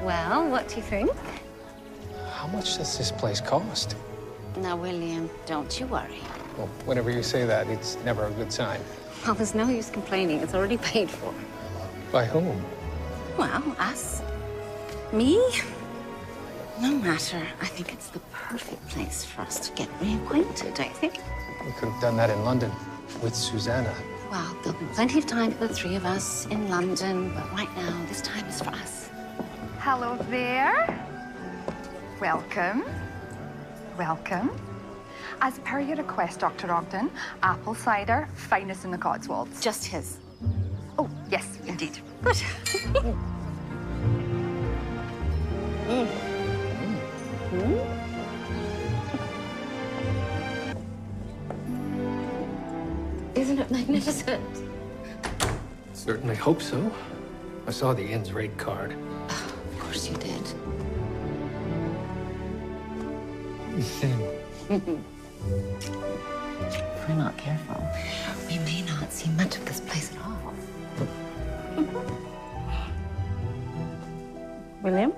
Well, what do you think? How much does this place cost? Now, William, don't you worry. Well, whenever you say that, it's never a good sign. Well, there's no use complaining. It's already paid for. By whom? Well, us. Me? No matter. I think it's the perfect place for us to get reacquainted, don't you think? We could have done that in London with Susanna. Well, there'll be plenty of time for the three of us in London, but right now, this time is for us. Hello there. Welcome. Welcome. As per your request, Dr. Ogden, apple cider, finest in the Cotswolds. Just his. Oh, yes, indeed. Good. Isn't it magnificent? Certainly hope so. I saw the inn's rate card. Of course you did. If we're not careful, we may not see much of this place at all. William?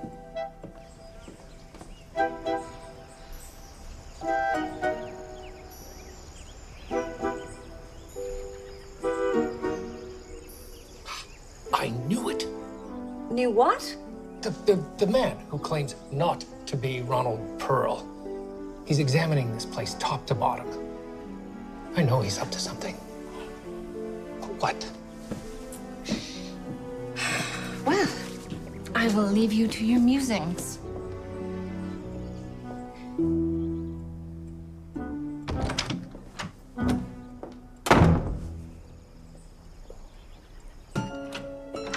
I knew it. Knew what? The man who claims not to be Ronald Pearl. He's examining this place top to bottom. I know he's up to something. What? Well, I will leave you to your musings.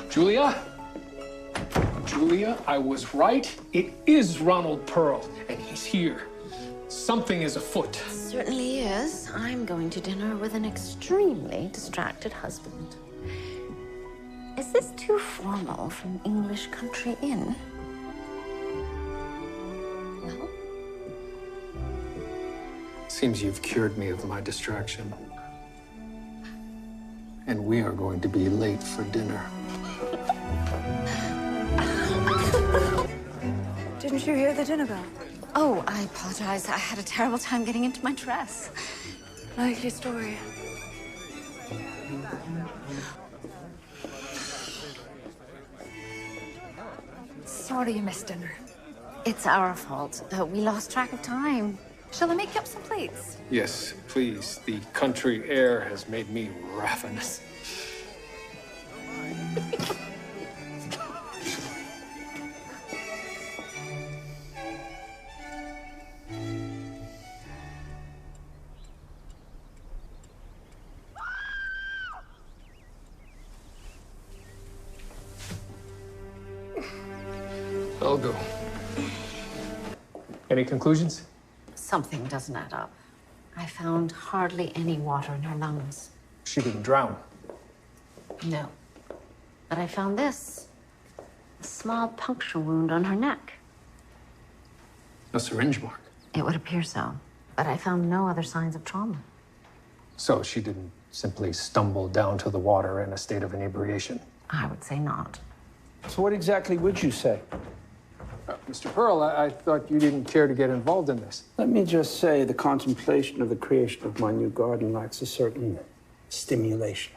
Julia? Julia, I was right. It is Ronald Pearl, and he's here. Something is afoot. Certainly is. I'm going to dinner with an extremely distracted husband. Is this too formal for an English country inn? No? Seems you've cured me of my distraction. And we are going to be late for dinner. Didn't you hear the dinner bell? Oh, I apologize. I had a terrible time getting into my dress. Likely story. Sorry you missed dinner. It's our fault. We lost track of time. Shall I make you up some plates? Yes, please. The country air has made me ravenous. I'll go. Any conclusions? Something doesn't add up. I found hardly any water in her lungs. She didn't drown. No. But I found this. A small puncture wound on her neck. A syringe mark. It would appear so. But I found no other signs of trauma. So she didn't simply stumble down to the water in a state of inebriation? I would say not. So what exactly would you say? Mr. Pearl, I thought you didn't care to get involved in this. Let me just say the contemplation of the creation of my new garden lacks a certain stimulation.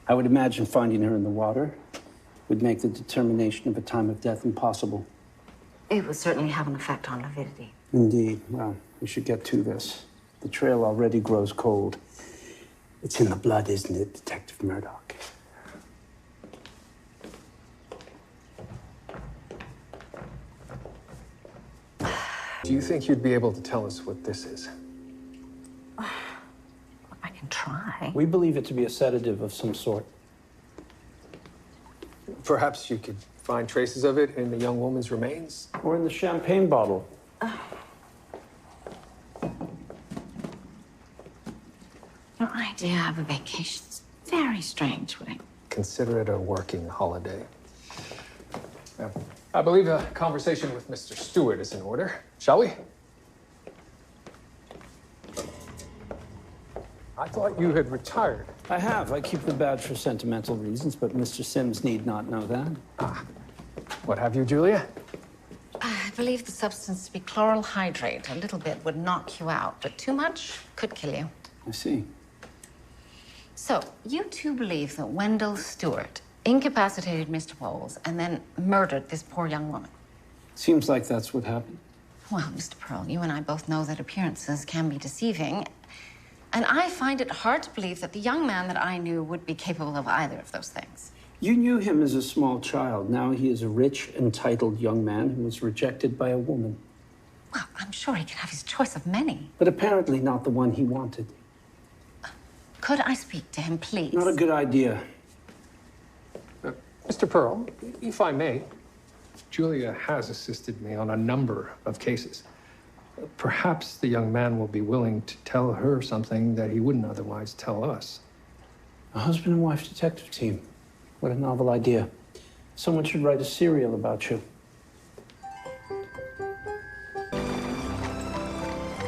I would imagine finding her in the water would make the determination of a time of death impossible. It would certainly have an effect on avidity. Indeed. Well, we should get to this. The trail already grows cold. It's in the blood, isn't it, Detective Murdoch? Do you think you'd be able to tell us what this is? I can try. We believe it to be a sedative of some sort. Perhaps you could find traces of it in the young woman's remains? Or in the champagne bottle. Your idea of a vacation's very strange, William. Consider it a working holiday. I believe a conversation with Mr. Stewart is in order. Shall we? I thought you had retired. I have. I keep the badge for sentimental reasons, but Mr. Sims need not know that. What have you, Julia? I believe the substance to be chloral hydrate. A little bit would knock you out, but too much could kill you. I see. So, you two believe that Wendell Stewart incapacitated Mr. Bowles and then murdered this poor young woman? Seems like that's what happened. Well, Mr. Pearl, you and I both know that appearances can be deceiving. And I find it hard to believe that the young man that I knew would be capable of either of those things. You knew him as a small child. Now he is a rich, entitled young man who was rejected by a woman. Well, I'm sure he could have his choice of many. But apparently not the one he wanted. Could I speak to him, please? Not a good idea. Mr. Pearl, if I may, Julia has assisted me on a number of cases. Perhaps the young man will be willing to tell her something that he wouldn't otherwise tell us. A husband and wife detective team. What a novel idea. Someone should write a serial about you.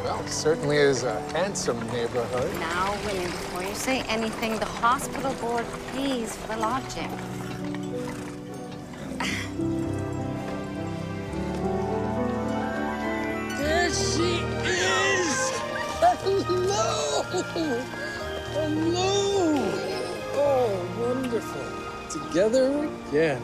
Well, it certainly is a handsome neighborhood. Now, William, before you say anything, the hospital board pays for the lodging. There she is! Hello! Hello! Oh, wonderful. Together again.